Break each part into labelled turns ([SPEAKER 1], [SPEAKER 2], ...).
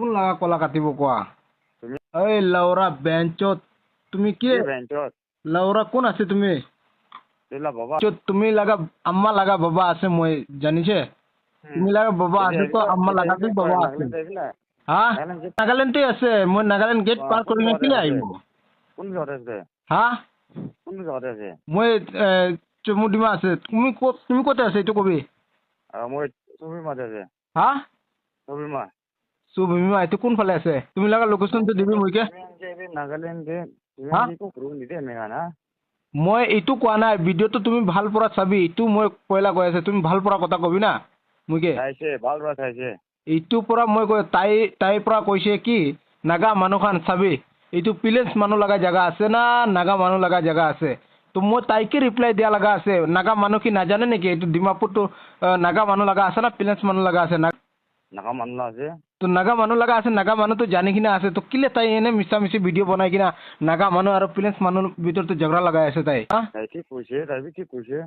[SPEAKER 1] কোন লাগা কলা কাটিব কোৱা
[SPEAKER 2] তুমি
[SPEAKER 1] এই লাউৰা বেঞ্চত তুমি কি
[SPEAKER 2] বেঞ্চত
[SPEAKER 1] লাউৰা কোন আছে তুমি
[SPEAKER 2] দিলা বাবা
[SPEAKER 1] তুমি লাগা আম্মা লাগা বাবা আছে মই জানিছে তুমি লাগা বাবা আছে তো আম্মা লাগা তো বাবা আছে হা নাগালেণ্ডতে আছে মই নাগালেণ্ড গেট পাৰ কৰি নাছিলে আহিব
[SPEAKER 2] কোন জগাতে আছে
[SPEAKER 1] হা
[SPEAKER 2] কোন জগাতে আছে
[SPEAKER 1] মই চমুডিমা আছে তুমি ক'তে আছে এইটো কবি
[SPEAKER 2] মই চুবিমাতে আছে
[SPEAKER 1] হা
[SPEAKER 2] চুবিমা
[SPEAKER 1] চুবিমা এইটো কোনফালে আছে তুমি লাগা লোকেশ্যনটো দিবি মইকে
[SPEAKER 2] নাগালেণ্ড
[SPEAKER 1] মই এইটো কোৱা নাই ভিডিঅ'টো তুমি ভাল পৰা চাবি এইটো মই পয়লা কৈ আছে তুমি ভাল পৰা কথা কবি না মইকে
[SPEAKER 2] চাইছে ভাল পৰা চাইছে
[SPEAKER 1] এইটো পৰা মই কৈ তাইৰ পৰা কৈছে কি নাগা মানুহখান চাবি এইটো প্লেচ মানুহ লগা জাগা আছে না নাগা মানুহ লগা জাগা আছে তো মই তাইকে ৰিপ্লাই দিয়া লগা আছে নাগা মানুহ কি নাজানে নেকি এইটো ডিমাপুৰটো নাগা মানুহ লগা আছে না প্লেচ মানুহ লগা আছে
[SPEAKER 2] নাগা মানুহ আছে
[SPEAKER 1] তো নাগা মানুহ লগা আছে নাগা মানুহটো জানি কিনে আছে তো কিলে তাই এনে মিছা মিছি ভিডিঅ' বনাই কিনা নাগা মানুহ আৰু প্লেচ মানুহ ভিতৰতো ঝগড়া লগাই আছে তাই
[SPEAKER 2] ঠিক কৈছে ঠিক কৈছে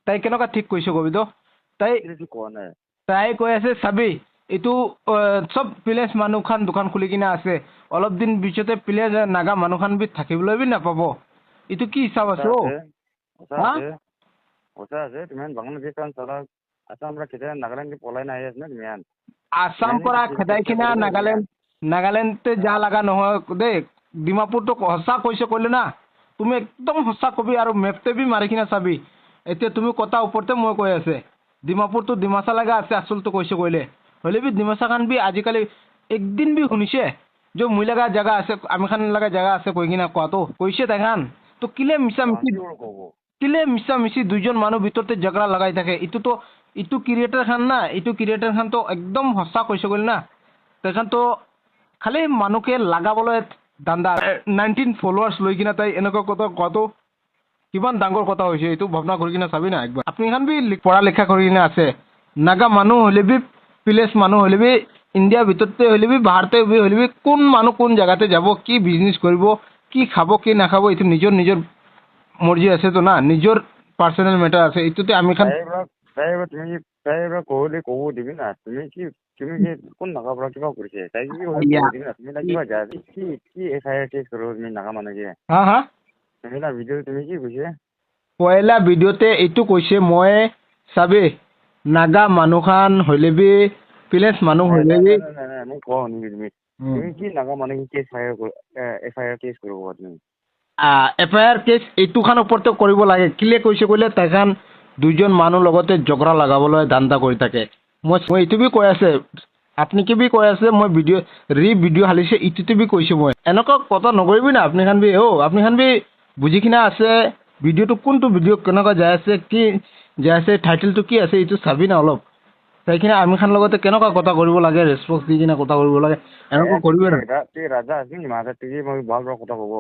[SPEAKER 1] তাই কেনেকুৱা ঠিক কৈছে কবি তো তাই
[SPEAKER 2] কোৱা নাই
[SPEAKER 1] তাই কৈ আছে চাবি এইটো চব প্লেচ মানুহখান দোকান খুলি কিনে আছে অলপ দিন পিছতে প্লেচ নাগা মানুহখান বি থাকিবলৈ বি নাপাব এইটো কি হিচাপ আছে
[SPEAKER 2] কথা আছে তুমি বাংলাদেশ আসাম খেদাই নাগালেণ্ড পলাই নাই আছে না তুমি
[SPEAKER 1] আসাম পৰা খেদাই কিনা নাগালেণ্ডতে যা লগা নহয় দেই ডিমাপুৰটো সঁচা কৈছে ক'লে না তুমি একদম সঁচা কবি আৰু মেপতে বি মাৰি কিনে চাবি এতিয়া তুমি কথা ওপৰতে মই কৈ আছে ডিমাপুৰটো ডিমাচা লগা আছে আচলটো কৈছে ক'লে হ'লে বি ডিমাচাখান বি আজিকালি একদিন বি শুনিছে যে মই লগা জাগা আছে আমি খান লগা জাগা আছে কৈ কিনা কোৱাটো কৈছে তাইখান তো কিলে মিছা মিছি দুইজন মানুহ ভিতৰতে ঝগড়া লগাই থাকে ইটো ক্ৰিয়েটাৰ খান না এইটো ক্ৰিয়েটাৰ খান তো একদম সঁচা কৈছে ক'লে না তাইখান তো খালি মানুহকে লাগাবলৈ দান্দা 19 ফলোৱাৰ্ছ লৈ কিনা তাই এনেকুৱা কথা কোৱাটো কিমান ডাঙৰ কথা হৈছে এইটো ভাৱনা কৰি কিনে চাবি না একবাৰ আপুনি খান বি পঢ়া লিখা কৰি কিনে আছে নাগা মানুহ হ'লে বি প্লেচ মানুহ হ'লে বি ইণ্ডিয়াৰ ভিতৰতে হ'লে বি ভাৰতে হ'লে বি কোন মানুহ কোন জেগাতে যাব কি বিজনেছ কৰিব কি খাব কি নাখাব এইটো নিজৰ মৰ্জি আছেতো না নিজৰ পাৰ্চনেল মেটাৰ আছে এইটোতে আমি খান
[SPEAKER 2] ক'ব দিবি না তুমি কি কোন নাগা পৰা কিবা কৰিছে তাই কি FIR কেছ কৰিব তুমি নাগা মানুহকে
[SPEAKER 1] হা
[SPEAKER 2] ভিডিঅ' তুমি কি কৈছে
[SPEAKER 1] পয়লা ভিডিঅ'তে এইটো কৈছে মই চাবি নাগা মানুহখান হ'লে বি প্লেচ মানুহ হ'লে বি
[SPEAKER 2] মোক কোৱা শুনিবি তুমি কি নাগা মানুহ FIR কেছ কৰিব তুমি
[SPEAKER 1] FIR কেছ এইটোখান ওপৰতে কৰিব লাগে কিলে কৈছে ক'লে তাইখান দুইজন মানুহ লগতে ঝগড়া লগাবলৈ ধান্দা কৰি থাকে মই এইটো বি কৈ আছে আপুনি কি বি কৈ আছে মই ভিডিঅ' হালিছে ইটোতে বি কৈছোঁ মই এনেকুৱা কথা নকৰিবি না আপুনি খান বি আপুনি খান বি বুজি কিনে আছে ভিডিঅ'টো কোনটো ভিডিঅ' কেনেকুৱা যাই আছে কি যাই আছে টাইটেলটো কি আছে এইটো চাবি না অলপ সেইখিনি আমি খান লগতে কেনেকুৱা কথা কৰিব লাগে ৰেচপন্স দি কিনে কথা কৰিব লাগে এনেকুৱা কৰিবি না
[SPEAKER 2] ৰাজা আছে মই ভাল কথা ক'ব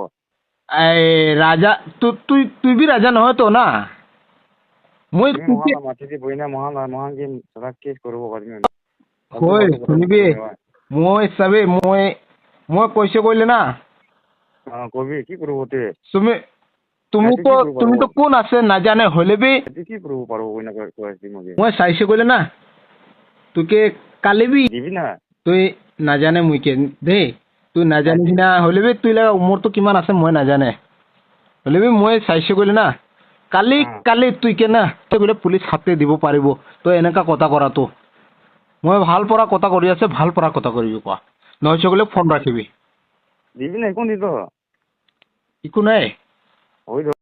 [SPEAKER 1] এই ৰাজা তুই বি ৰাজা নহয়তো না মই শুনিবি মই চাবি মই কৈছে কৰিলে না
[SPEAKER 2] কবি কি কৰিব
[SPEAKER 1] তুমিতো কোন আছে নাজানে হ'লে বি
[SPEAKER 2] কি কৰিব পাৰো
[SPEAKER 1] মই চাইছে কৰিলে না তোকে কালি বি
[SPEAKER 2] দিবি না
[SPEAKER 1] তুই নাজানে মুইকে দেই তুই নাজানি কিনা হ'লে বি তুই লগা উমৰটো কিমান আছে মই নাজানে হ'লে বি মই চাইছে কৰিলে না কালি তুই কেনা তই বোলে পুলিচ হাতে দিব পাৰিব তই এনেকা কথা কৰাটো মই ভাল পৰা কথা কৰি আছে ভাল পৰা কথা কৰিবি কোৱা নহয় চকলে ফোন ৰাখিবি
[SPEAKER 2] দিবি না একো নিদ
[SPEAKER 1] একো নাই